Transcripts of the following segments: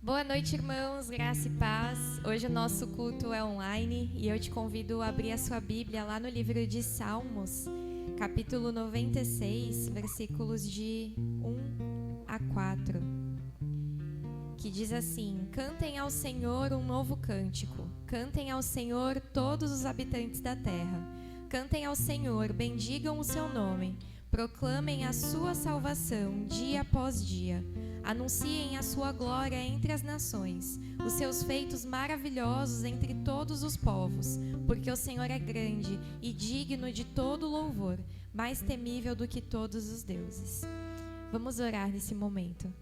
Boa noite, irmãos, graça e paz. Hoje o nosso culto é online e eu te convido a abrir a sua Bíblia lá no livro de Salmos, capítulo 96, versículos de 1 a 4, que diz assim: Cantem ao Senhor um novo cântico, cantem ao Senhor todos os habitantes da terra, cantem ao Senhor, bendigam o seu nome, proclamem a sua salvação dia após dia. Anunciem a sua glória entre as nações, os seus feitos maravilhosos entre todos os povos, porque o Senhor é grande e digno de todo louvor, mais temível do que todos os deuses. Vamos orar nesse momento.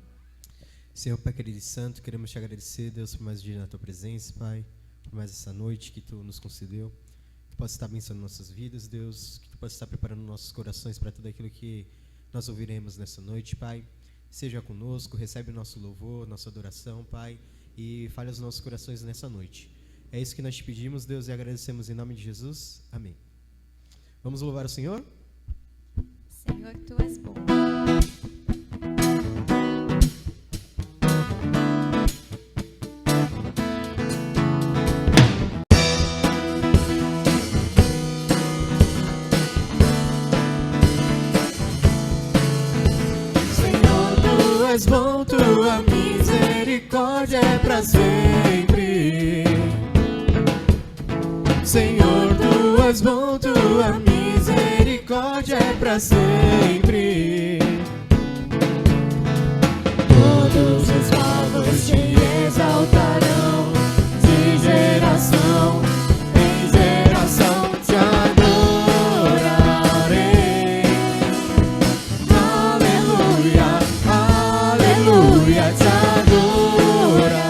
Senhor, Pai querido e santo, queremos te agradecer, Deus, por mais um dia na tua presença, Pai, por mais essa noite que tu nos concedeu, que tu possa estar abençoando nossas vidas, Deus, que tu possa estar preparando nossos corações para tudo aquilo que nós ouviremos nessa noite, Pai. Seja conosco, recebe o nosso louvor, nossa adoração, Pai, e fale aos nossos corações nessa noite. É isso que nós te pedimos, Deus, e agradecemos em nome de Jesus. Amém. Vamos louvar o Senhor? Senhor, tu és bom. És bom, tua misericórdia é para sempre. Senhor, tu és bom, tua misericórdia é para sempre. Todos os povos te exaltarão, de geração em geração te adorarei. Aleluia. Aleluia, te adorarei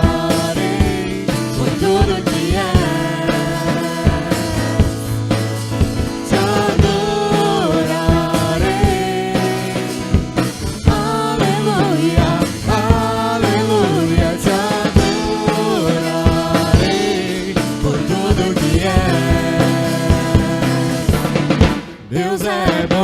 por tudo que te adorarei. Aleluia, aleluia, te adorarei por tudo que Deus é bom.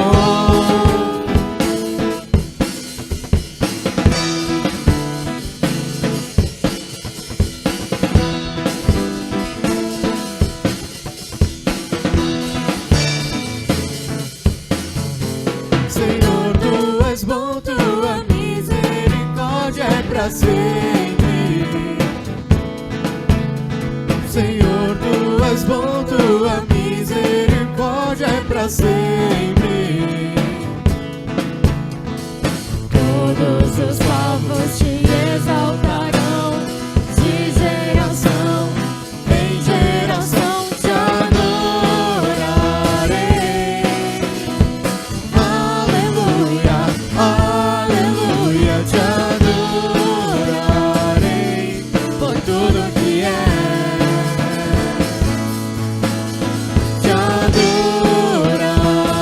Senhor, tu és bom, tua misericórdia é para sempre. Senhor, tu és bom, tua misericórdia é para sempre. Todos os povos te exaltarão, de geração em geração te adorarei. Aleluia, te adorarei por tudo que te adorarei.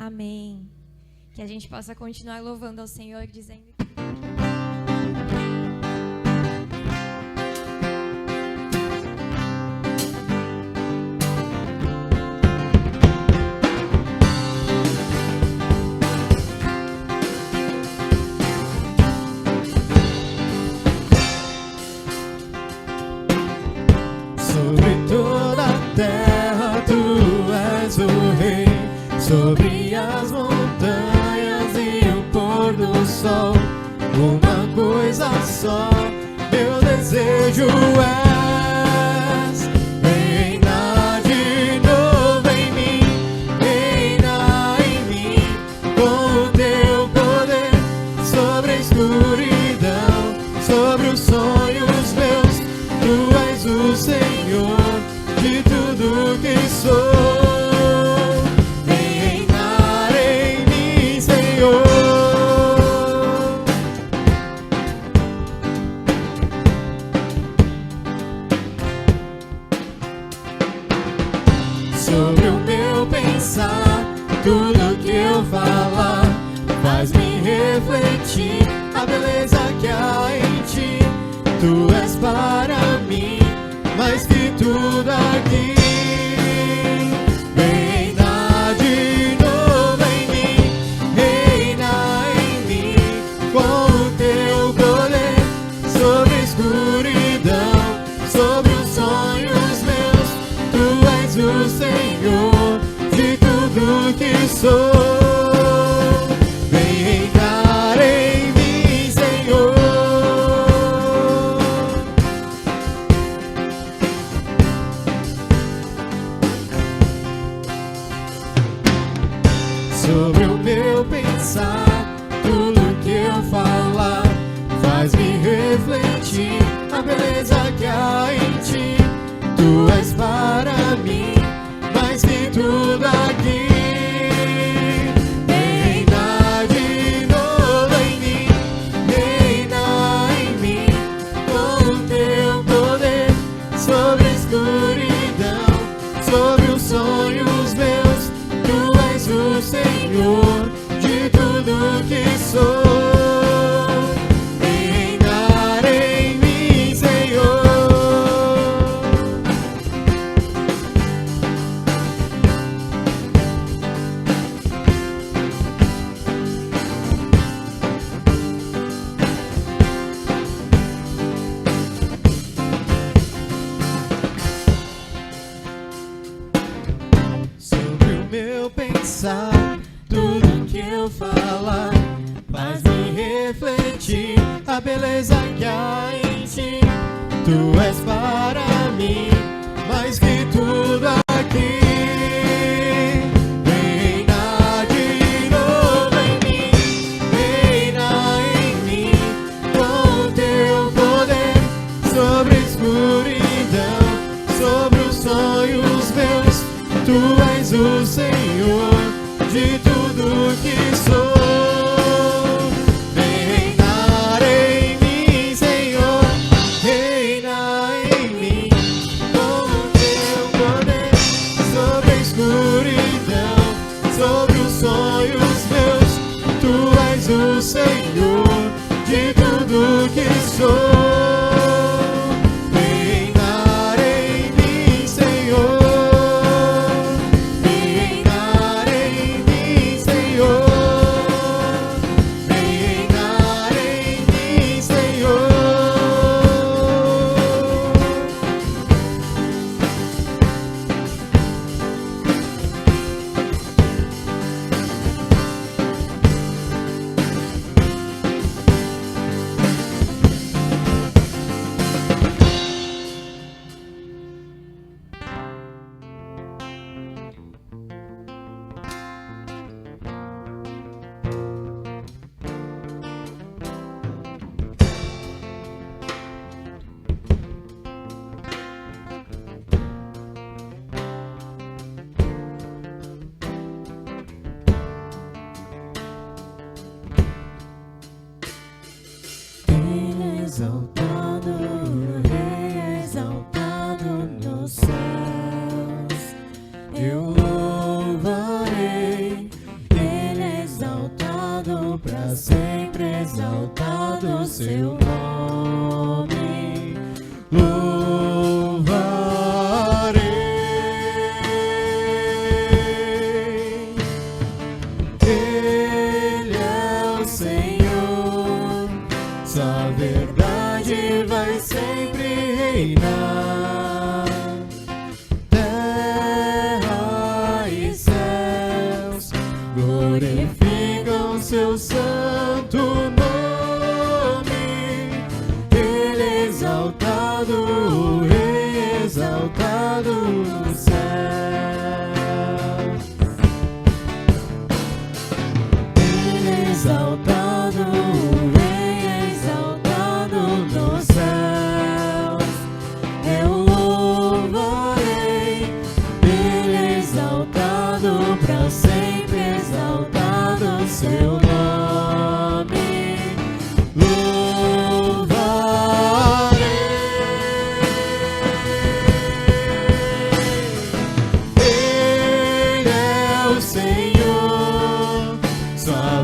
Amém. Que a gente possa continuar louvando ao Senhor, dizendo... Sobre toda a terra tu és o rei, sobre as montanhas e o pôr do sol. Uma coisa só eu desejo és reinar de novo em mim, reinar em mim com o teu poder sobre a escuridão, sobre os sonhos meus. Tu és o Senhor de tudo que sou. Vem reinar em mim, Senhor. Sobre o meu pensar, tudo que eu falar, faz-me refletir a beleza que há em ti. Tu és para mim mais que tudo aqui. Vem reinar de novo em mim, reinar em mim com o teu poder sobre a escuridão, sobre os sonhos meus. Tu és o Senhor de tudo que sou. Vem reinar em mim, Senhor. Sobre o meu pensar, tudo que eu falar, faz-me refletir a beleza que há em ti. Tu és para mim mais que tudo aqui. Reinar de novo em mim, reinar em mim com o teu poder sobre a escuridão, sobre os sonhos meus. Tu és o Senhor de tudo que sou. Reinar em mim, Senhor. Sobre o meu pensar, tudo que eu falar, faz-me refletir a beleza que há em ti. Tu és para mim mais que tudo aqui. Reinar de novo em mim, reinar em mim com o teu poder sobre a escuridão, sobre os sonhos meus. Tu és o Senhor de tudo que sou. Vem reinar em mim, Senhor. Reinar em mim com o teu poder sobre a escuridão, sobre os sonhos meus. Tu és o Senhor de tudo que sou. para sempre exaltado seu nome. Louvarei. Ele é o Senhor, sua verdade vai sempre reinar. Terra e céus glorificam seu santo nome. Ele é exaltado, o Rei exaltado no céu. Ele é exaltado, o Rei exaltado nos céus. Eu louvarei. Ele é exaltado para sempre, exaltado seu nome.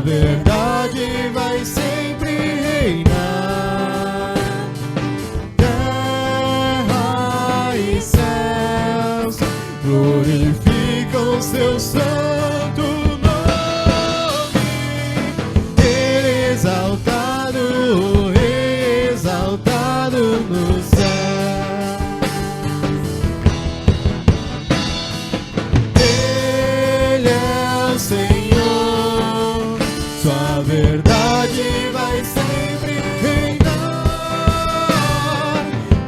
Verdade vai sempre reinar. Terra e céus glorificam seu santo nome. Ele é exaltado, o Rei exaltado no céu. Ele é o Senhor, sua verdade vai sempre reinar.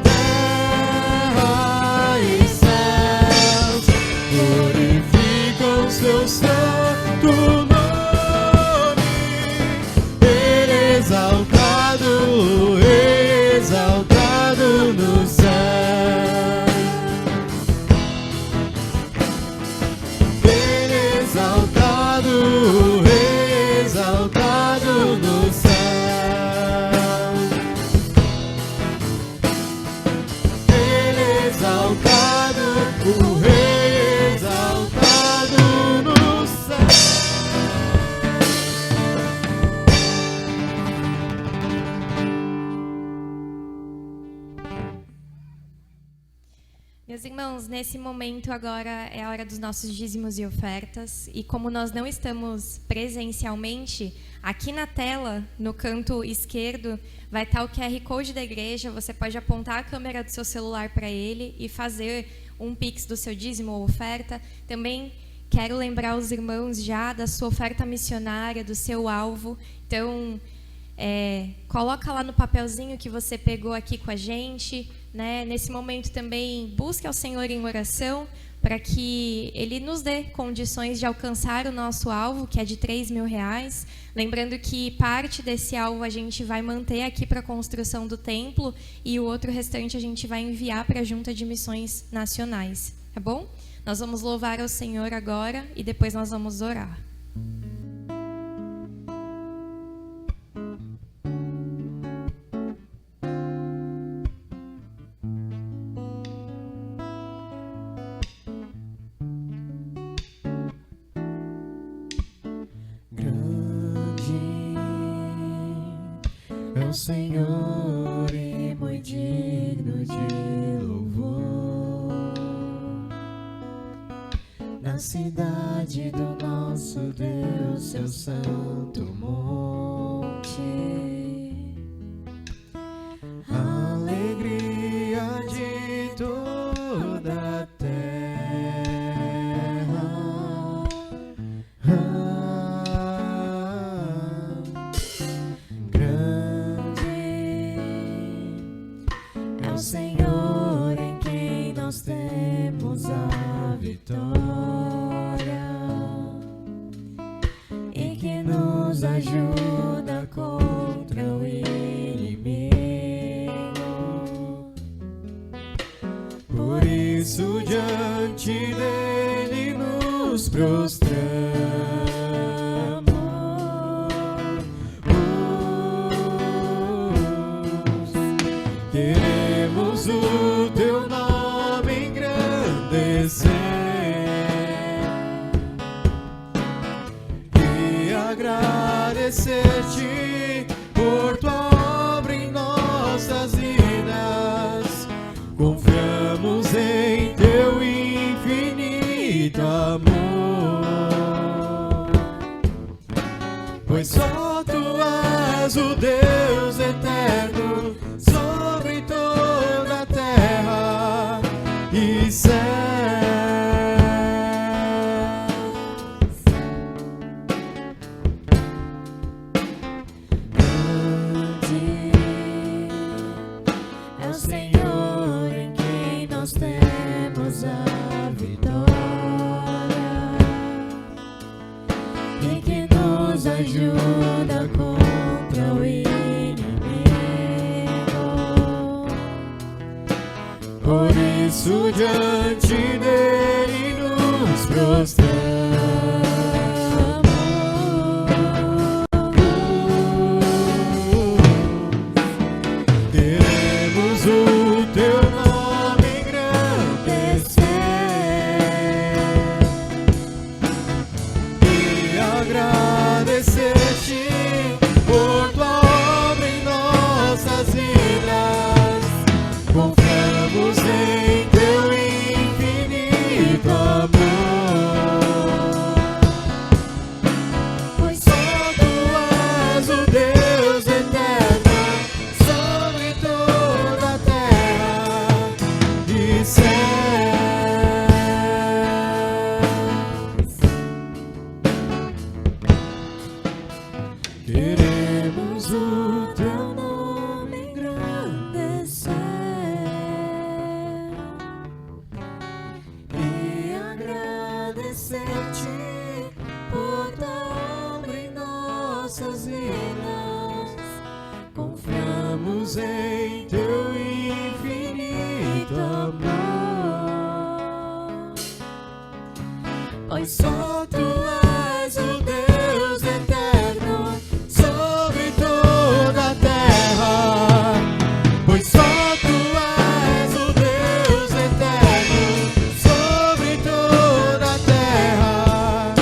Terra e céus glorificam seu santo nome. Ele é exaltado, o Rei exaltado no céu. Ele é exaltado, o Rei exaltado no céu. Ele é exaltado, o Rei exaltado no céu. Meus irmãos, nesse momento agora é a hora dos nossos dízimos e ofertas. E como nós não estamos presencialmente, aqui na tela, no canto esquerdo, vai estar o QR Code da igreja. Você pode apontar a câmera do seu celular para ele e fazer um Pix do seu dízimo ou oferta. Também quero lembrar os irmãos já da sua oferta missionária, do seu alvo. Então, coloca lá no papelzinho que você pegou aqui com a gente, né? Nesse momento também busque ao Senhor em oração para que Ele nos dê condições de alcançar o nosso alvo, que é de R$3.000. Lembrando que parte desse alvo a gente vai manter aqui para a construção do templo e o outro restante a gente vai enviar para a Junta de Missões Nacionais, tá bom? Nós vamos louvar ao Senhor agora e depois nós vamos orar. É o Senhor e muito digno de louvor. Na cidade do nosso Deus, seu santo monte, a alegria de toda a Senhor em quem nós temos a vitória e que nos ajuda contra o inimigo. Por isso diante dele nos prostramos. Queremos o teu nome engrandecer e agradecer agradecer-te por tua obra em nossas vidas. Confiamos em teu infinito amor, pois só tu és o Deus eterno sobre toda a terra e céus. Grande é o Senhor em quem nós temos a vitória e que nos ajuda contra o inimigo. Por isso diante dele nos prostramos. Queremos o teu nome engrandecer e agradecer-te por tua obra em nossas vidas. Confiamos em teu infinito amor, Pois só tu és o Deus eterno sobre toda a terra e céus. Queremos o teu nome engrandecer e agradecer-te por tua obra em nossas vidas. Confiamos em teu infinito amor, Pois só tu és o Deus eterno sobre toda a terra, pois só tu és o Deus eterno sobre toda a terra,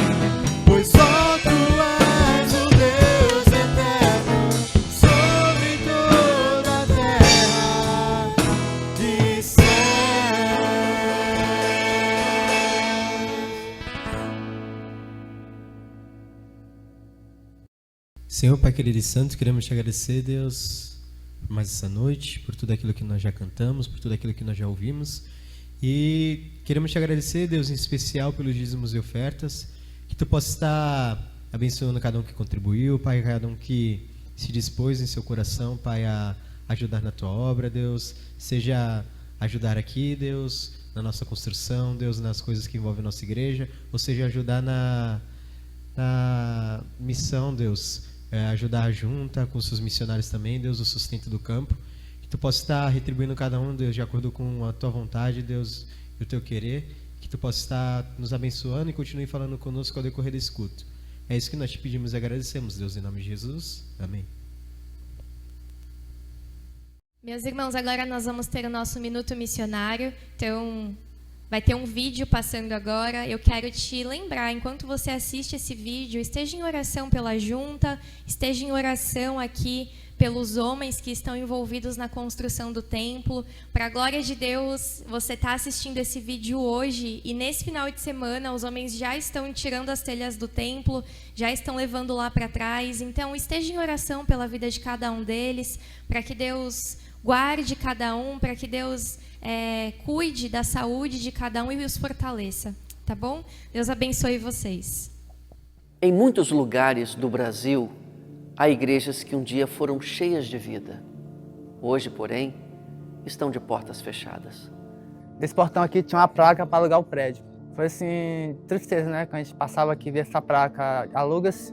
pois só tu és o Deus eterno sobre toda a terra e céus. Senhor, Pai querido e santo, queremos te agradecer, Deus, por mais essa noite, por tudo aquilo que nós já cantamos, por tudo aquilo que nós já ouvimos. E queremos te agradecer, Deus, em especial pelos dízimos e ofertas, que tu possa estar abençoando cada um que contribuiu, Pai, cada um que se dispôs em seu coração, Pai, a ajudar na tua obra, Deus, seja ajudar aqui, Deus, na nossa construção, Deus, nas coisas que envolvem a nossa igreja, ou seja, ajudar na missão, Deus, ajudar a junta com os seus missionários também, Deus, o sustento do campo, que tu possa estar retribuindo cada um, Deus, de acordo com a tua vontade, Deus, e o teu querer, que tu possa estar nos abençoando e continue falando conosco ao decorrer desse culto. É isso que nós te pedimos e agradecemos, Deus, em nome de Jesus. Amém. Meus irmãos, agora nós vamos ter o nosso Minuto Missionário. Então, vai ter um vídeo passando agora. Eu quero te lembrar, enquanto você assiste esse vídeo, esteja em oração pela junta, esteja em oração aqui pelos homens que estão envolvidos na construção do templo. Para a glória de Deus, você está assistindo esse vídeo hoje e nesse final de semana os homens já estão tirando as telhas do templo, já estão levando lá para trás. Então, esteja em oração pela vida de cada um deles, para que Deus guarde cada um, para que Deus cuide da saúde de cada um e os fortaleça, tá bom? Deus abençoe vocês. Em muitos lugares do Brasil, há igrejas que um dia foram cheias de vida. Hoje, porém, estão de portas fechadas. Desse portão aqui tinha uma placa para alugar o prédio. Foi assim, tristeza, né? Quando a gente passava aqui e via essa placa, aluga-se.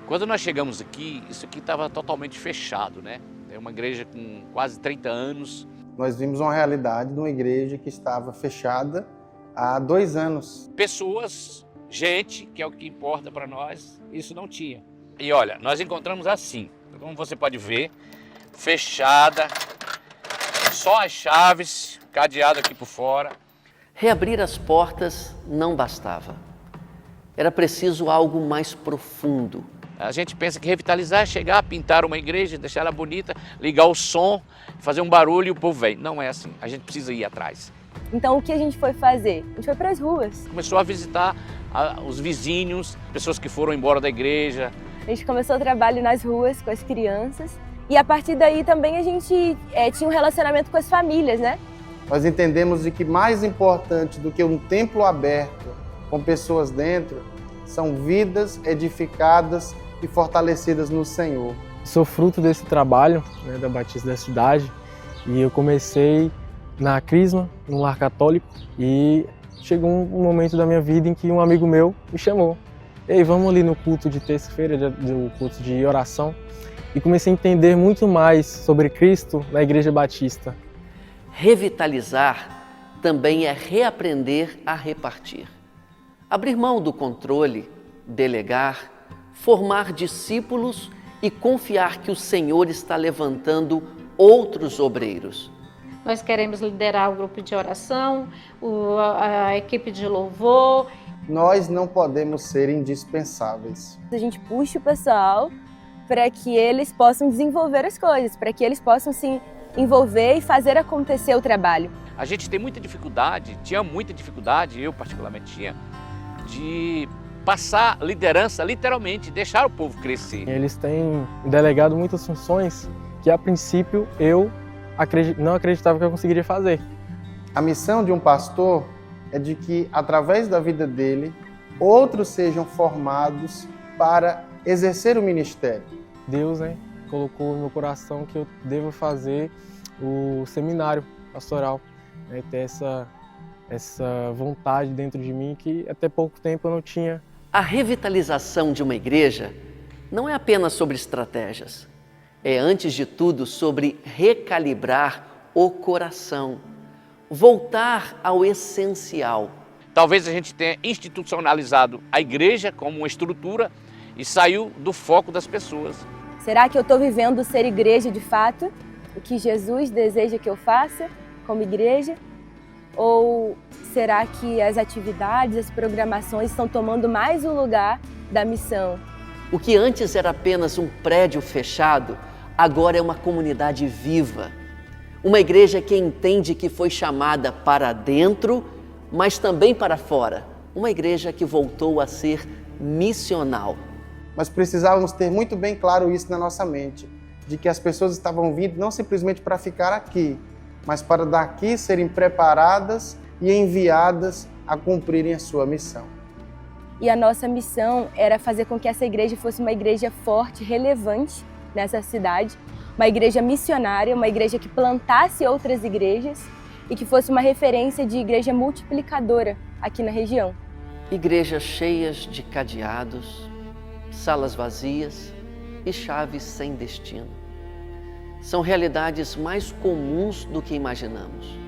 Quando nós chegamos aqui, isso aqui estava totalmente fechado, né? É uma igreja com quase 30 anos. Nós vimos uma realidade de uma igreja que estava fechada há 2 anos. Pessoas, gente, que é o que importa para nós, isso não tinha. E olha, nós encontramos assim, como você pode ver, fechada, só as chaves, cadeado aqui por fora. Reabrir as portas não bastava. Era preciso algo mais profundo. A gente pensa que revitalizar é chegar, pintar uma igreja, deixar ela bonita, ligar o som, fazer um barulho e o povo vem. Não é assim, a gente precisa ir atrás. Então o que a gente foi fazer? A gente foi para as ruas. Começou a visitar os vizinhos, pessoas que foram embora da igreja. A gente começou o trabalho nas ruas com as crianças e a partir daí também a gente tinha um relacionamento com as famílias, né? Nós entendemos de que mais importante do que um templo aberto com pessoas dentro são vidas edificadas e fortalecidas no Senhor. Sou fruto desse trabalho, né, da Batista da Cidade, e eu comecei na Crisma, no lar católico, e chegou um momento da minha vida em que um amigo meu me chamou. Ei, vamos ali no culto de terça-feira, do culto de oração, e comecei a entender muito mais sobre Cristo na Igreja Batista. Revitalizar também é reaprender a repartir. Abrir mão do controle, delegar, formar discípulos e confiar que o Senhor está levantando outros obreiros. Nós queremos liderar o grupo de oração, a equipe de louvor. Nós não podemos ser indispensáveis. A gente puxa o pessoal para que eles possam desenvolver as coisas, para que eles possam se envolver e fazer acontecer o trabalho. A gente tem muita dificuldade, tinha muita dificuldade, eu particularmente tinha, de passar liderança, literalmente, deixar o povo crescer. Eles têm delegado muitas funções que, a princípio, eu não acreditava que eu conseguiria fazer. A missão de um pastor é de que, através da vida dele, outros sejam formados para exercer o ministério. Deus, né, colocou no meu coração que eu devo fazer o seminário pastoral, né, ter essa vontade dentro de mim que até pouco tempo eu não tinha. A revitalização de uma igreja não é apenas sobre estratégias. É, antes de tudo, sobre recalibrar o coração, voltar ao essencial. Talvez a gente tenha institucionalizado a igreja como uma estrutura e saiu do foco das pessoas. Será que eu estou vivendo ser igreja de fato? O que Jesus deseja que eu faça como igreja? Ou será que as atividades, as programações estão tomando mais o lugar da missão? O que antes era apenas um prédio fechado, agora é uma comunidade viva. Uma igreja que entende que foi chamada para dentro, mas também para fora. Uma igreja que voltou a ser missional. Mas precisávamos ter muito bem claro isso na nossa mente, de que as pessoas estavam vindo não simplesmente para ficar aqui, mas para daqui serem preparadas e enviadas a cumprirem a sua missão. E a nossa missão era fazer com que essa igreja fosse uma igreja forte, relevante nessa cidade, uma igreja missionária, uma igreja que plantasse outras igrejas e que fosse uma referência de igreja multiplicadora aqui na região. Igrejas cheias de cadeados, salas vazias e chaves sem destino. São realidades mais comuns do que imaginamos.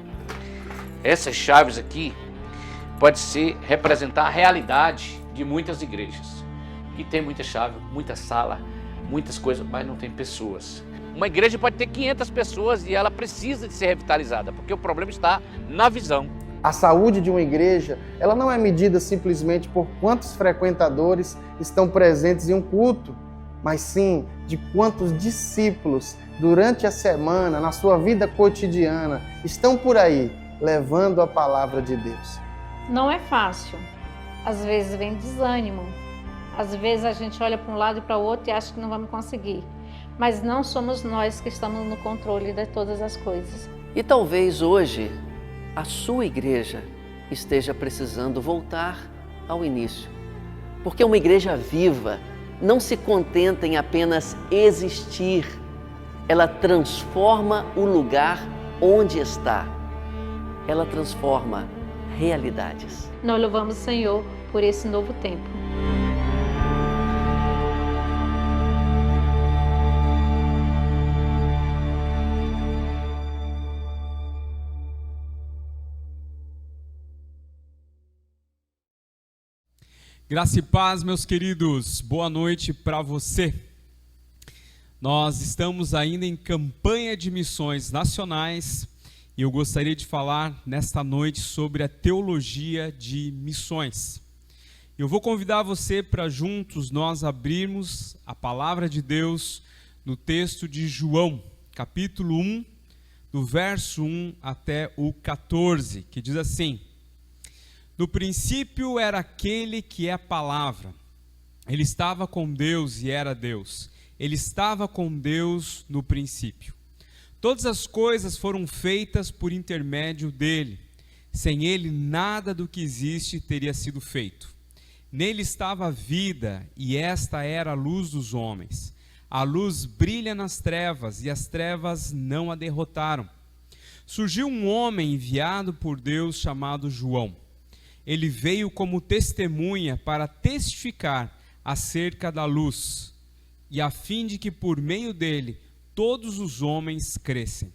Essas chaves aqui pode representar a realidade de muitas igrejas, que tem muita chave, muita sala, muitas coisas, mas não tem pessoas. Uma igreja pode ter 500 pessoas e ela precisa de ser revitalizada, porque o problema está na visão. A saúde de uma igreja, ela não é medida simplesmente por quantos frequentadores estão presentes em um culto, mas sim de quantos discípulos, durante a semana, na sua vida cotidiana, estão por aí, levando a palavra de Deus. Não é fácil. Às vezes vem desânimo. Às vezes a gente olha para um lado e para o outro e acha que não vamos conseguir. Mas não somos nós que estamos no controle de todas as coisas. E talvez hoje a sua igreja esteja precisando voltar ao início. Porque uma igreja viva não se contenta em apenas existir. Ela transforma o lugar onde está. Ela transforma realidades. Nós louvamos o Senhor por esse novo tempo. Graça e paz, meus queridos. Boa noite para você. Nós estamos ainda em campanha de missões nacionais e eu gostaria de falar nesta noite sobre a teologia de missões. Eu vou convidar você para juntos nós abrirmos a palavra de Deus no texto de João, capítulo 1, do verso 1 até o 14, que diz assim: No princípio era aquele que é a palavra. Ele estava com Deus e era Deus. Ele estava com Deus no princípio. Todas as coisas foram feitas por intermédio dele. Sem ele, nada do que existe teria sido feito. Nele estava a vida, e esta era a luz dos homens. A luz brilha nas trevas, e as trevas não a derrotaram. Surgiu um homem enviado por Deus chamado João. Ele veio como testemunha para testificar acerca da luz, e a fim de que por meio dele todos os homens crescem.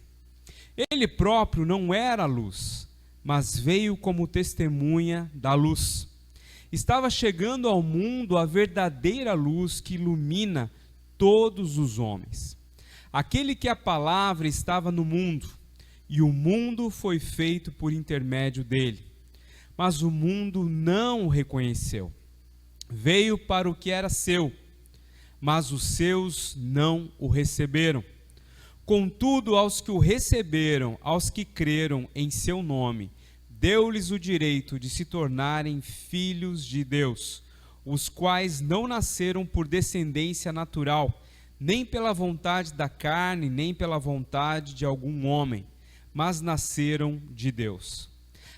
Ele próprio não era a luz, mas veio como testemunha da luz. Estava chegando ao mundo a verdadeira luz que ilumina todos os homens. Aquele que a palavra estava no mundo, e o mundo foi feito por intermédio dele. Mas o mundo não o reconheceu. Veio para o que era seu, mas os seus não o receberam. Contudo, aos que o receberam, aos que creram em seu nome, deu-lhes o direito de se tornarem filhos de Deus, os quais não nasceram por descendência natural, nem pela vontade da carne, nem pela vontade de algum homem, mas nasceram de Deus.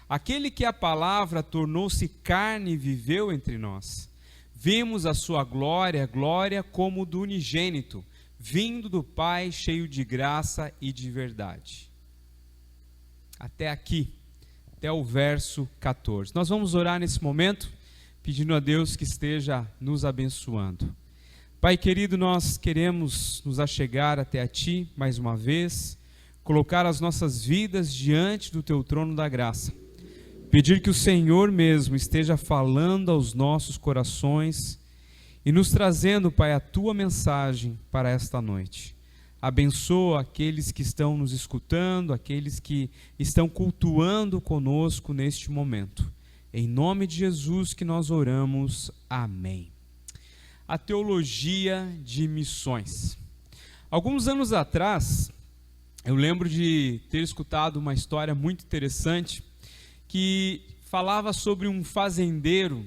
Aquele que a palavra tornou-se carne e viveu entre nós. Vimos a sua glória, glória como do unigênito, vindo do Pai, cheio de graça e de verdade. Até aqui, até o verso 14. Nós vamos orar nesse momento, pedindo a Deus que esteja nos abençoando. Pai querido, nós queremos nos achegar até a Ti mais uma vez, colocar as nossas vidas diante do Teu trono da graça. Pedir que o Senhor mesmo esteja falando aos nossos corações e nos trazendo, Pai, a Tua mensagem para esta noite. Abençoa aqueles que estão nos escutando, aqueles que estão cultuando conosco neste momento. Em nome de Jesus que nós oramos. Amém. A teologia de missões. Alguns anos atrás, eu lembro de ter escutado uma história muito interessante que falava sobre um fazendeiro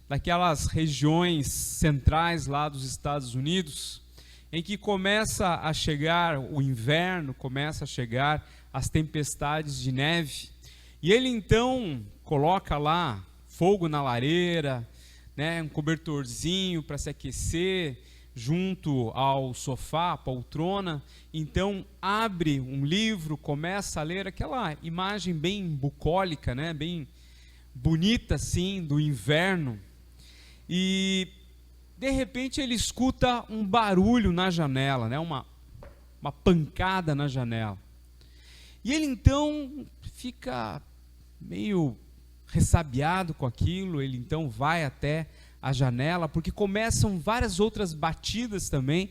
daquelas regiões centrais lá dos Estados Unidos, em que começa a chegar o inverno, começa a chegar as tempestades de neve, e ele então coloca lá fogo na lareira, né, um cobertorzinho para se aquecer, junto ao sofá, a poltrona, então abre um livro, começa a ler aquela imagem bem bucólica, né, bem bonita assim, do inverno, e de repente ele escuta um barulho na janela, né, uma pancada na janela, e ele então fica meio ressabiado com aquilo, ele então vai até a janela, porque começam várias outras batidas também,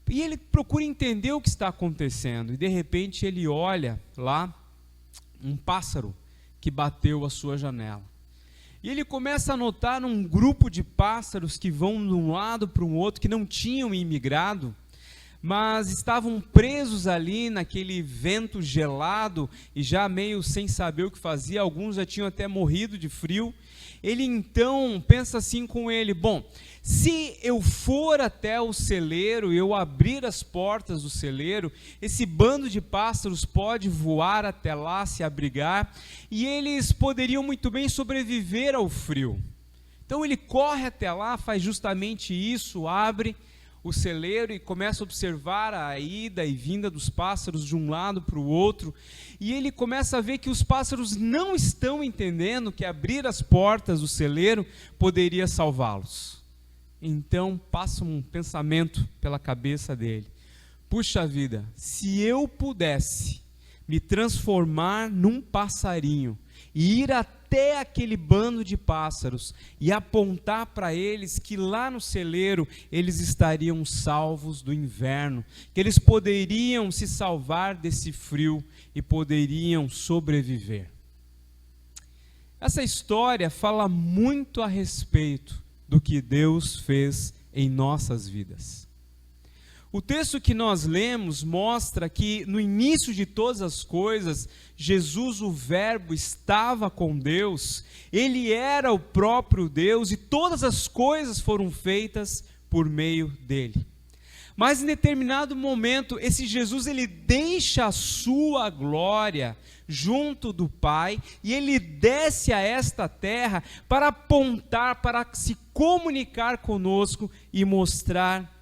e ele procura entender o que está acontecendo, e de repente ele olha lá um pássaro que bateu a sua janela, e ele começa a notar um grupo de pássaros que vão de um lado para o outro, que não tinham imigrado, mas estavam presos ali naquele vento gelado e já meio sem saber o que fazia, alguns já tinham até morrido de frio. Ele então pensa assim com ele: bom, se eu for até o celeiro e eu abrir as portas do celeiro, esse bando de pássaros pode voar até lá, se abrigar, e eles poderiam muito bem sobreviver ao frio. Então ele corre até lá, faz justamente isso, abre o celeiro e começa a observar a ida e vinda dos pássaros de um lado para o outro, e ele começa a ver que os pássaros não estão entendendo que abrir as portas do celeiro poderia salvá-los. Então passa um pensamento pela cabeça dele: puxa vida, se eu pudesse me transformar num passarinho e ir até aquele bando de pássaros e apontar para eles que lá no celeiro eles estariam salvos do inverno, que eles poderiam se salvar desse frio e poderiam sobreviver. Essa história fala muito a respeito do que Deus fez em nossas vidas. O texto que nós lemos mostra que no início de todas as coisas, Jesus, o Verbo, estava com Deus, ele era o próprio Deus e todas as coisas foram feitas por meio dele. Mas em determinado momento, esse Jesus, ele deixa a sua glória junto do Pai e ele desce a esta terra para apontar, para se comunicar conosco e mostrar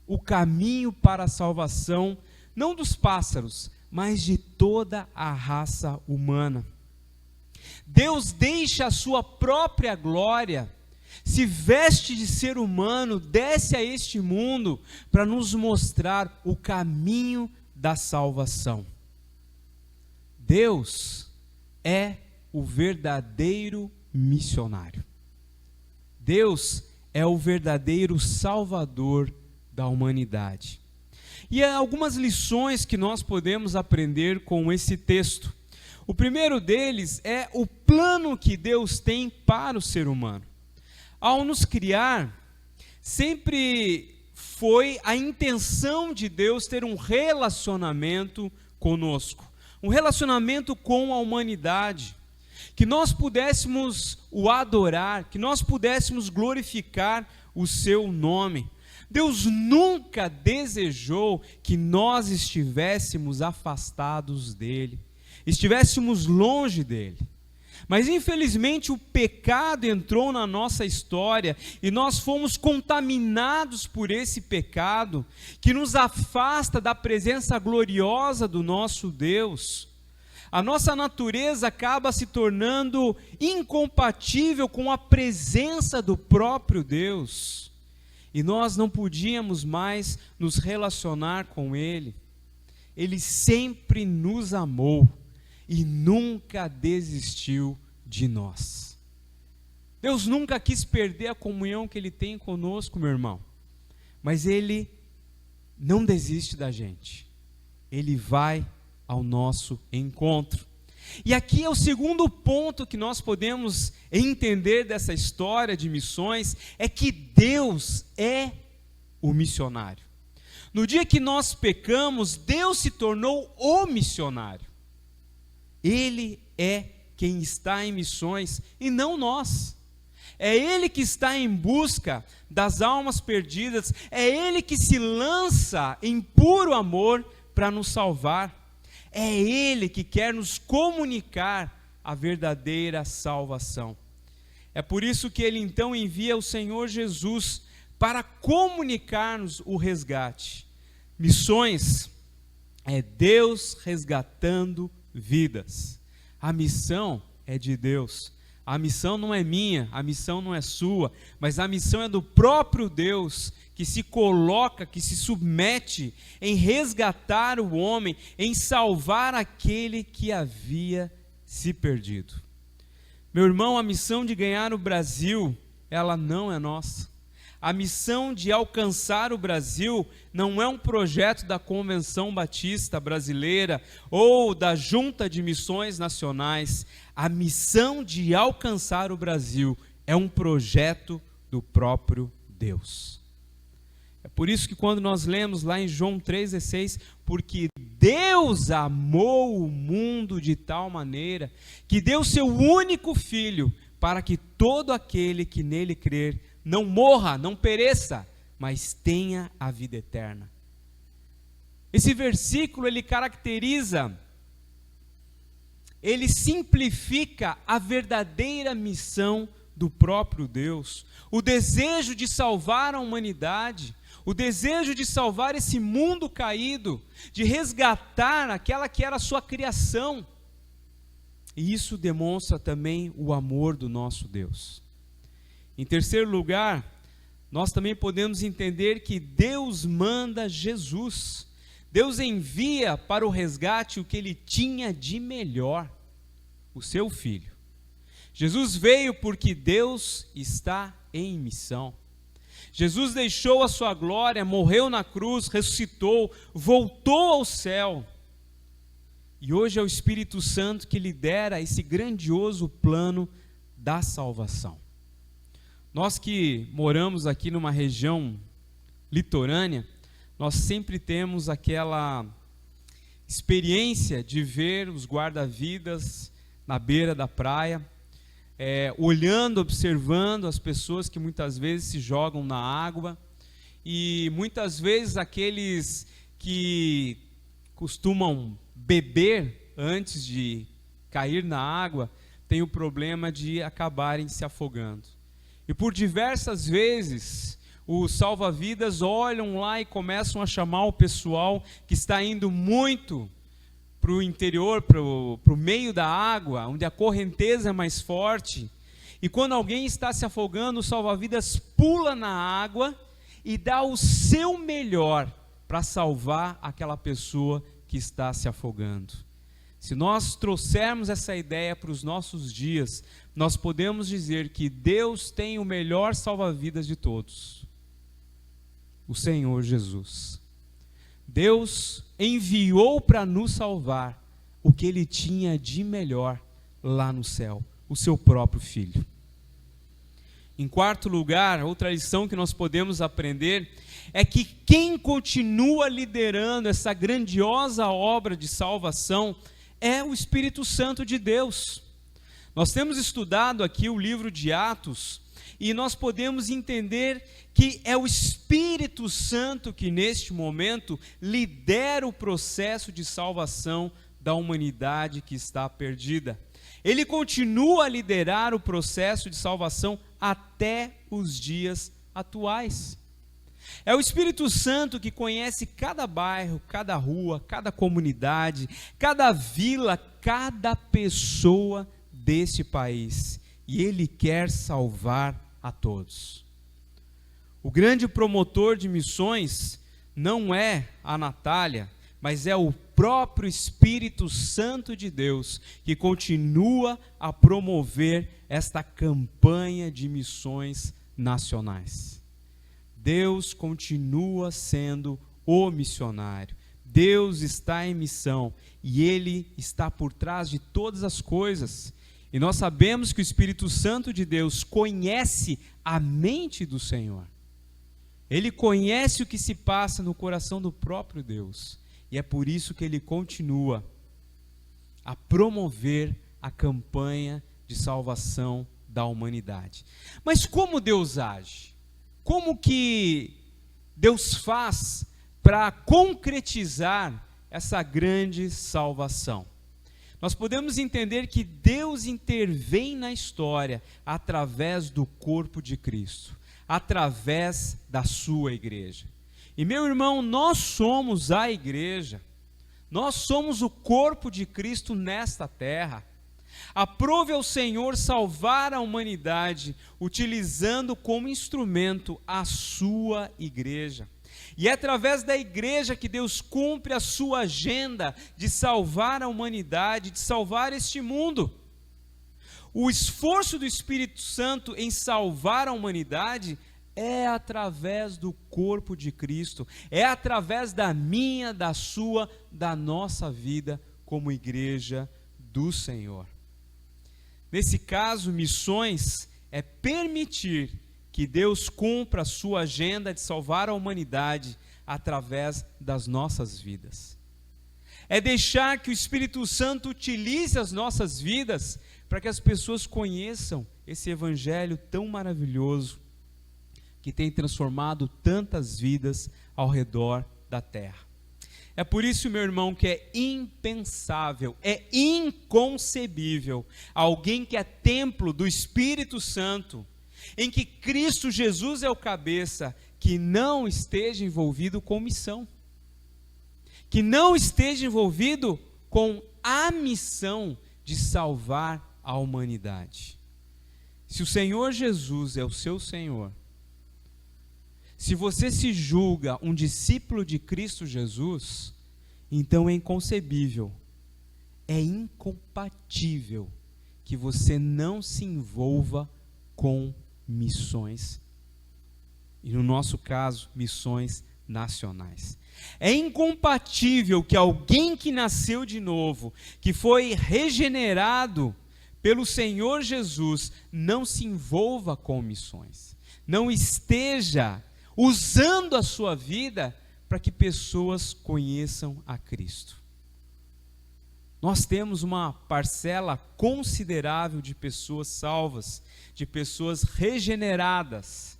o caminho para a salvação, não dos pássaros, mas de toda a raça humana. Deus deixa a sua própria glória, se veste de ser humano, desce a este mundo para nos mostrar o caminho da salvação. Deus é o verdadeiro missionário. Deus é o verdadeiro salvador da humanidade. E há algumas lições que nós podemos aprender com esse texto. O primeiro deles é o plano que Deus tem para o ser humano. Ao nos criar, sempre foi a intenção de Deus ter um relacionamento conosco, um relacionamento com a humanidade, que nós pudéssemos o adorar, que nós pudéssemos glorificar o seu nome. Deus nunca desejou que nós estivéssemos afastados dele, estivéssemos longe dele. Mas infelizmente o pecado entrou na nossa história e nós fomos contaminados por esse pecado que nos afasta da presença gloriosa do nosso Deus. A nossa natureza acaba se tornando incompatível com a presença do próprio Deus. E nós não podíamos mais nos relacionar com Ele. Ele sempre nos amou e nunca desistiu de nós. Deus nunca quis perder a comunhão que Ele tem conosco, meu irmão. Mas Ele não desiste da gente. Ele vai ao nosso encontro. E aqui é o segundo ponto que nós podemos entender dessa história de missões, é que Deus é o missionário. No dia que nós pecamos, Deus se tornou o missionário. Ele é quem está em missões e não nós. É Ele que está em busca das almas perdidas, é Ele que se lança em puro amor para nos salvar. É Ele que quer nos comunicar a verdadeira salvação. É por isso que Ele então envia o Senhor Jesus para comunicar-nos o resgate. Missões é Deus resgatando vidas. A missão é de Deus. A missão não é minha, a missão não é sua, mas a missão é do próprio Deus, que se coloca, que se submete em resgatar o homem, em salvar aquele que havia se perdido. Meu irmão, a missão de ganhar o Brasil, ela não é nossa. A missão de alcançar o Brasil não é um projeto da Convenção Batista Brasileira ou da Junta de Missões Nacionais. A missão de alcançar o Brasil é um projeto do próprio Deus. É por isso que quando nós lemos lá em João 3,16, porque Deus amou o mundo de tal maneira que deu seu único Filho para que todo aquele que nele crer não morra, não pereça, mas tenha a vida eterna. Esse versículo, ele caracteriza, ele simplifica a verdadeira missão do próprio Deus, o desejo de salvar a humanidade, o desejo de salvar esse mundo caído, de resgatar aquela que era a sua criação. E isso demonstra também o amor do nosso Deus. Em terceiro lugar, nós também podemos entender que Deus manda Jesus. Deus envia para o resgate o que Ele tinha de melhor, o seu Filho. Jesus veio porque Deus está em missão. Jesus deixou a sua glória, morreu na cruz, ressuscitou, voltou ao céu. E hoje é o Espírito Santo que lidera esse grandioso plano da salvação. Nós que moramos aqui numa região litorânea, nós sempre temos aquela experiência de ver os guarda-vidas na beira da praia, olhando, observando as pessoas que muitas vezes se jogam na água, e muitas vezes aqueles que costumam beber antes de cair na água têm o problema de acabarem se afogando. E por diversas vezes os salva-vidas olham lá e começam a chamar o pessoal que está indo muito para o interior, para o meio da água, onde a correnteza é mais forte. E quando alguém está se afogando, o salva-vidas pula na água e dá o seu melhor para salvar aquela pessoa que está se afogando. Se nós trouxermos essa ideia para os nossos dias, nós podemos dizer que Deus tem o melhor salva-vidas de todos, o Senhor Jesus. Deus enviou para nos salvar o que Ele tinha de melhor lá no céu, o seu próprio Filho. Em quarto lugar, outra lição que nós podemos aprender é que quem continua liderando essa grandiosa obra de salvação é o Espírito Santo de Deus. Nós temos estudado aqui o livro de Atos e nós podemos entender que é o Espírito Santo que neste momento lidera o processo de salvação da humanidade que está perdida. Ele continua a liderar o processo de salvação até os dias atuais. É o Espírito Santo que conhece cada bairro, cada rua, cada comunidade, cada vila, cada pessoa desse país. E Ele quer salvar a todos. O grande promotor de missões não é a Natália, mas é o próprio Espírito Santo de Deus que continua a promover esta campanha de missões nacionais. Deus continua sendo o missionário. Deus está em missão e Ele está por trás de todas as coisas. E nós sabemos que o Espírito Santo de Deus conhece a mente do Senhor. Ele conhece o que se passa no coração do próprio Deus. E é por isso que Ele continua a promover a campanha de salvação da humanidade. Mas como Deus age? Como que Deus faz para concretizar essa grande salvação? Nós podemos entender que Deus intervém na história através do corpo de Cristo, através da sua igreja. E meu irmão, nós somos a igreja, nós somos o corpo de Cristo nesta terra. Aprove ao Senhor salvar a humanidade, utilizando como instrumento a sua igreja. E é através da igreja que Deus cumpre a sua agenda de salvar a humanidade, de salvar este mundo. O esforço do Espírito Santo em salvar a humanidade é através do corpo de Cristo, é através da minha, da sua, da nossa vida como igreja do Senhor. Nesse caso, missões é permitir que Deus cumpra a sua agenda de salvar a humanidade através das nossas vidas. É deixar que o Espírito Santo utilize as nossas vidas para que as pessoas conheçam esse evangelho tão maravilhoso que tem transformado tantas vidas ao redor da terra. É por isso, meu irmão, que é impensável, é inconcebível alguém que é templo do Espírito Santo, em que Cristo Jesus é o cabeça, que não esteja envolvido com missão, que não esteja envolvido com a missão de salvar a humanidade. Se o Senhor Jesus é o seu Senhor, se você se julga um discípulo de Cristo Jesus, então é inconcebível, é incompatível que você não se envolva com missões. E no nosso caso, missões nacionais. É incompatível que alguém que nasceu de novo, que foi regenerado pelo Senhor Jesus, não se envolva com missões, não esteja usando a sua vida para que pessoas conheçam a Cristo. Nós temos uma parcela considerável de pessoas salvas, de pessoas regeneradas,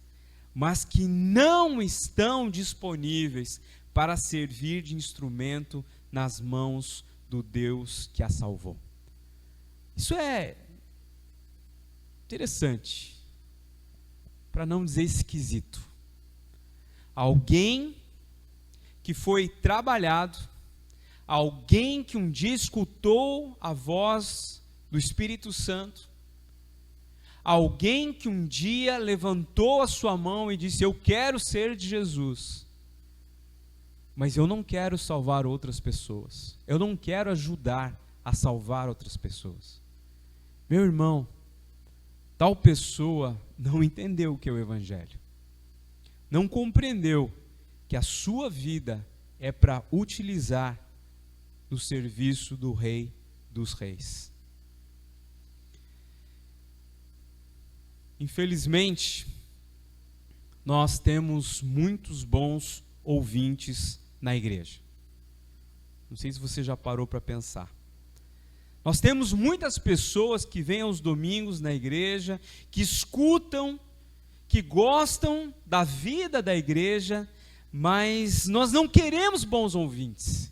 mas que não estão disponíveis para servir de instrumento nas mãos do Deus que a salvou. Isso é interessante, para não dizer esquisito. Alguém que foi trabalhado, alguém que um dia escutou a voz do Espírito Santo, alguém que um dia levantou a sua mão e disse: eu quero ser de Jesus, mas eu não quero salvar outras pessoas, eu não quero ajudar a salvar outras pessoas. Meu irmão, tal pessoa não entendeu o que é o Evangelho, não compreendeu que a sua vida é para utilizar no serviço do Rei dos Reis. Infelizmente, nós temos muitos bons ouvintes na igreja. Não sei se você já parou para pensar. Nós temos muitas pessoas que vêm aos domingos na igreja, que escutam, que gostam da vida da igreja, mas nós não queremos bons ouvintes.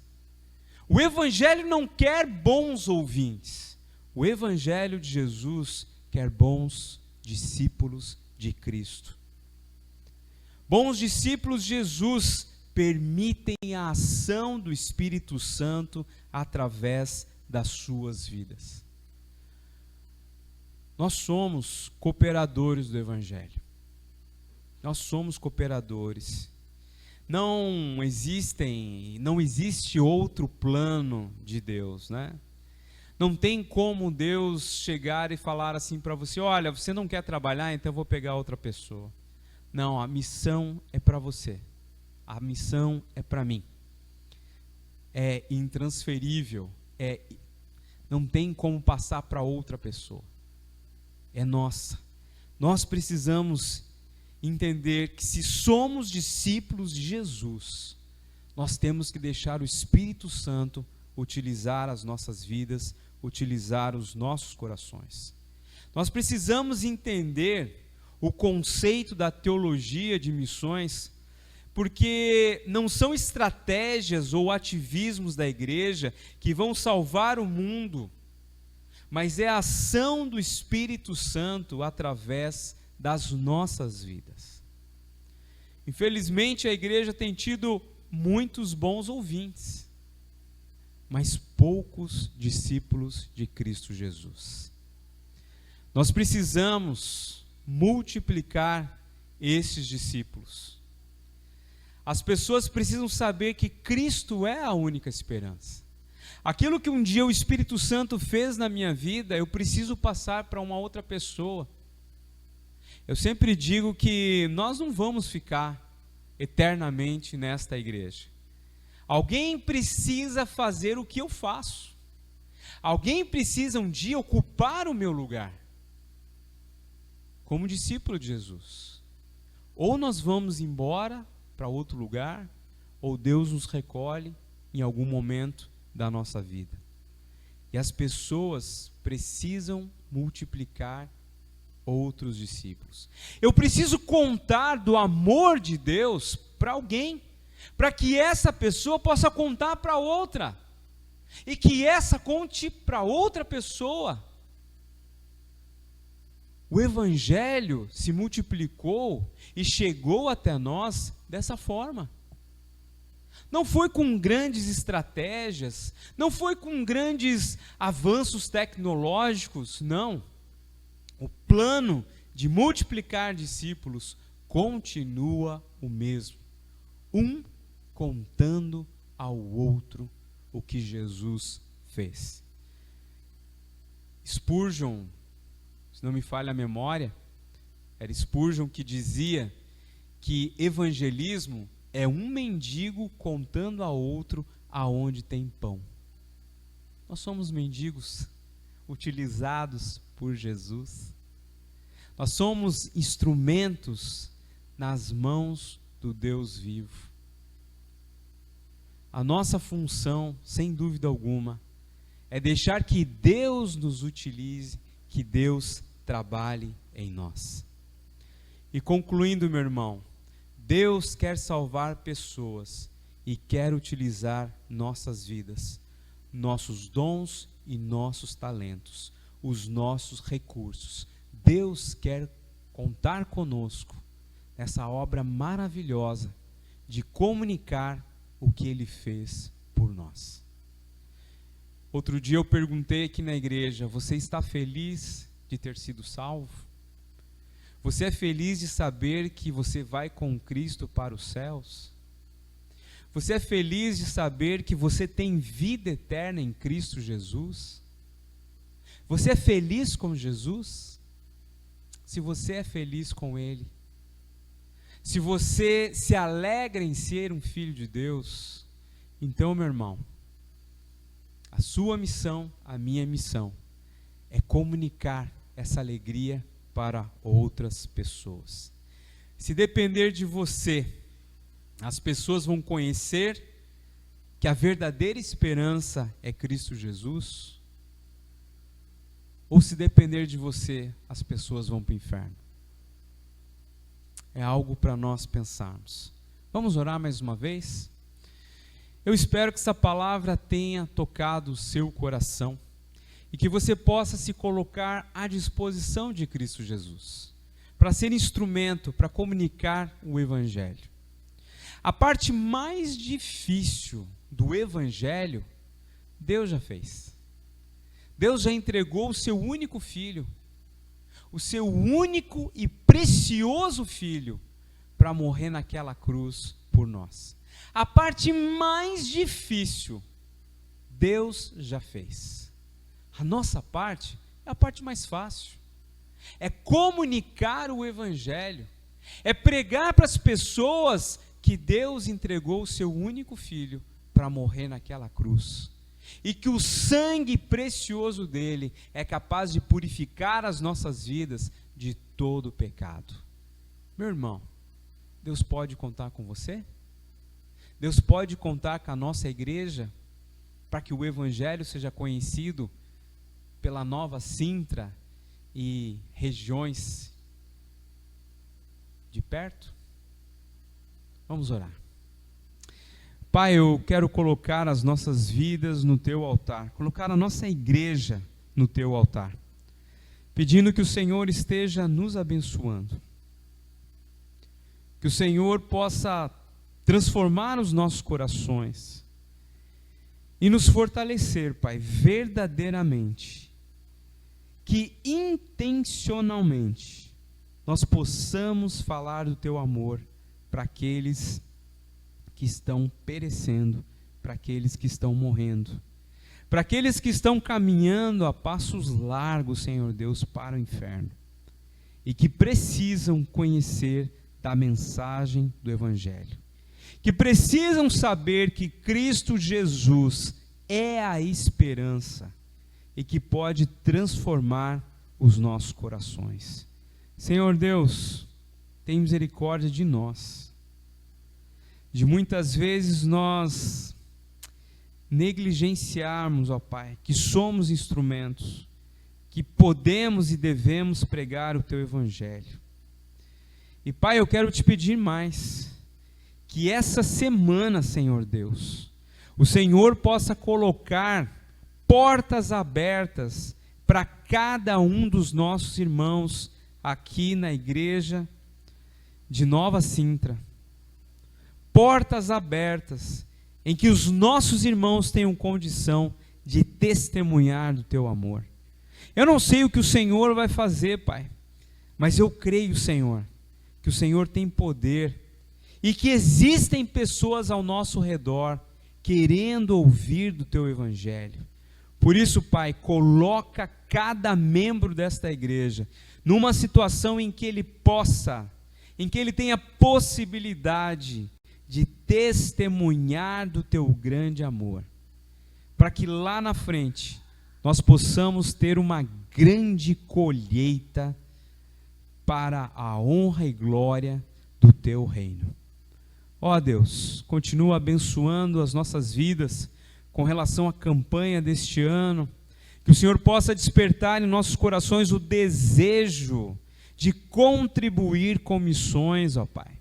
O Evangelho não quer bons ouvintes. O Evangelho de Jesus quer bons discípulos de Cristo. Bons discípulos de Jesus permitem a ação do Espírito Santo através das suas vidas. Nós somos cooperadores do Evangelho. Nós somos cooperadores. Não existe outro plano de Deus, né? Não tem como Deus chegar e falar assim para você: olha, você não quer trabalhar, então eu vou pegar outra pessoa. Não, a missão é para você. A missão é para mim. É intransferível, não tem como passar para outra pessoa. É nossa. Nós precisamos entender que se somos discípulos de Jesus, nós temos que deixar o Espírito Santo utilizar as nossas vidas, utilizar os nossos corações. Nós precisamos entender o conceito da teologia de missões, porque não são estratégias ou ativismos da igreja que vão salvar o mundo, mas é a ação do Espírito Santo através das nossas vidas. Infelizmente, a igreja tem tido muitos bons ouvintes, mas poucos discípulos de Cristo Jesus. Nós precisamos multiplicar esses discípulos. As pessoas precisam saber que Cristo é a única esperança. Aquilo que um dia o Espírito Santo fez na minha vida, eu preciso passar para uma outra pessoa. Eu sempre digo que nós não vamos ficar eternamente nesta igreja. Alguém precisa fazer o que eu faço. Alguém precisa um dia ocupar o meu lugar, como discípulo de Jesus. Ou nós vamos embora para outro lugar, ou Deus nos recolhe em algum momento da nossa vida. E as pessoas precisam multiplicar outros discípulos. Eu preciso contar do amor de Deus para alguém, para que essa pessoa possa contar para outra, e que essa conte para outra pessoa. O Evangelho se multiplicou e chegou até nós dessa forma. Não foi com grandes estratégias, não foi com grandes avanços tecnológicos, não. O plano de multiplicar discípulos continua o mesmo. Um contando ao outro o que Jesus fez. Spurgeon, se não me falha a memória, era Spurgeon que dizia que evangelismo é um mendigo contando a outro aonde tem pão. Nós somos mendigos utilizados por Jesus. Nós somos instrumentos nas mãos do Deus vivo. A nossa função, sem dúvida alguma, é deixar que Deus nos utilize, que Deus trabalhe em nós. E concluindo, meu irmão, Deus quer salvar pessoas e quer utilizar nossas vidas, nossos dons e nossos talentos, os nossos recursos. Deus quer contar conosco nessa obra maravilhosa de comunicar o que Ele fez por nós. Outro dia eu perguntei aqui na igreja: você está feliz de ter sido salvo? Você é feliz de saber que você vai com Cristo para os céus? Você é feliz de saber que você tem vida eterna em Cristo Jesus? Você é feliz com Jesus? Se você é feliz com Ele, se você se alegra em ser um filho de Deus, então, meu irmão, a sua missão, a minha missão, é comunicar essa alegria para outras pessoas. Se depender de você, as pessoas vão conhecer que a verdadeira esperança é Cristo Jesus? Ou se depender de você, as pessoas vão para o inferno? É algo para nós pensarmos. Vamos orar mais uma vez? Eu espero que essa palavra tenha tocado o seu coração e que você possa se colocar à disposição de Cristo Jesus, para ser instrumento, para comunicar o Evangelho. A parte mais difícil do Evangelho, Deus já fez. Deus já entregou o seu único filho, o seu único e precioso filho, para morrer naquela cruz por nós. A parte mais difícil, Deus já fez. A nossa parte é a parte mais fácil. É comunicar o Evangelho, é pregar para as pessoas que Deus entregou o seu único filho para morrer naquela cruz. E que o sangue precioso dele é capaz de purificar as nossas vidas de todo o pecado. Meu irmão, Deus pode contar com você? Deus pode contar com a nossa igreja para que o Evangelho seja conhecido pela Nova Sintra e regiões de perto? Vamos orar. Pai, eu quero colocar as nossas vidas no Teu altar, colocar a nossa igreja no Teu altar, pedindo que o Senhor esteja nos abençoando, que o Senhor possa transformar os nossos corações e nos fortalecer, Pai, verdadeiramente, que intencionalmente nós possamos falar do Teu amor para aqueles que estão perecendo, para aqueles que estão morrendo, para aqueles que estão caminhando a passos largos, Senhor Deus, para o inferno, e que precisam conhecer da mensagem do Evangelho, que precisam saber que Cristo Jesus é a esperança e que pode transformar os nossos corações. Senhor Deus, tem misericórdia de nós, de muitas vezes nós negligenciarmos, ó Pai, que somos instrumentos, que podemos e devemos pregar o Teu Evangelho. E Pai, eu quero te pedir mais, que essa semana, Senhor Deus, o Senhor possa colocar portas abertas para cada um dos nossos irmãos aqui na igreja de Nova Sintra. Portas abertas, em que os nossos irmãos tenham condição de testemunhar do Teu amor. Eu não sei o que o Senhor vai fazer, Pai, mas eu creio, Senhor, que o Senhor tem poder e que existem pessoas ao nosso redor querendo ouvir do Teu Evangelho. Por isso, Pai, coloca cada membro desta igreja numa situação em que ele tenha possibilidade de testemunhar do teu grande amor, para que lá na frente nós possamos ter uma grande colheita para a honra e glória do teu reino. Ó Deus, continua abençoando as nossas vidas com relação à campanha deste ano, que o Senhor possa despertar em nossos corações o desejo de contribuir com missões, ó Pai,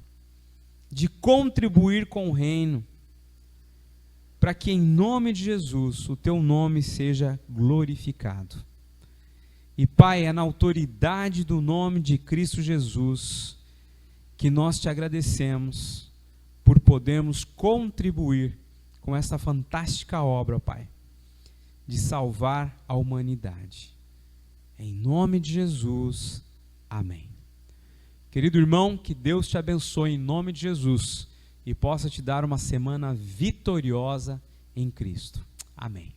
de contribuir com o reino, para que em nome de Jesus o teu nome seja glorificado. E Pai, é na autoridade do nome de Cristo Jesus que nós te agradecemos por podermos contribuir com essa fantástica obra, Pai, de salvar a humanidade. Em nome de Jesus, amém. Querido irmão, que Deus te abençoe em nome de Jesus e possa te dar uma semana vitoriosa em Cristo. Amém.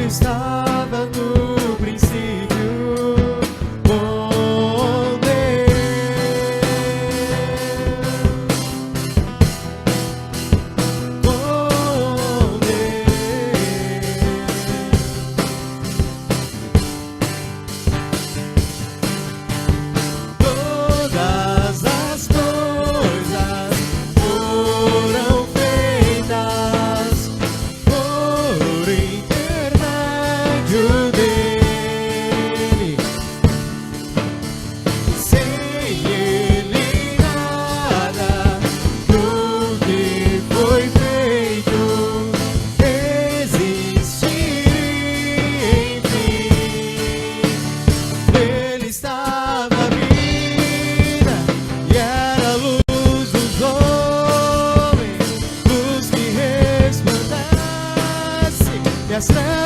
Estava no princípio com Deus. Todas as coisas foram feitas por intermédio dele. Sem ele nada do que foi feito existiria. Enfim, ele estava à vida e era a luz dos homens, luz que resplandece e as trevas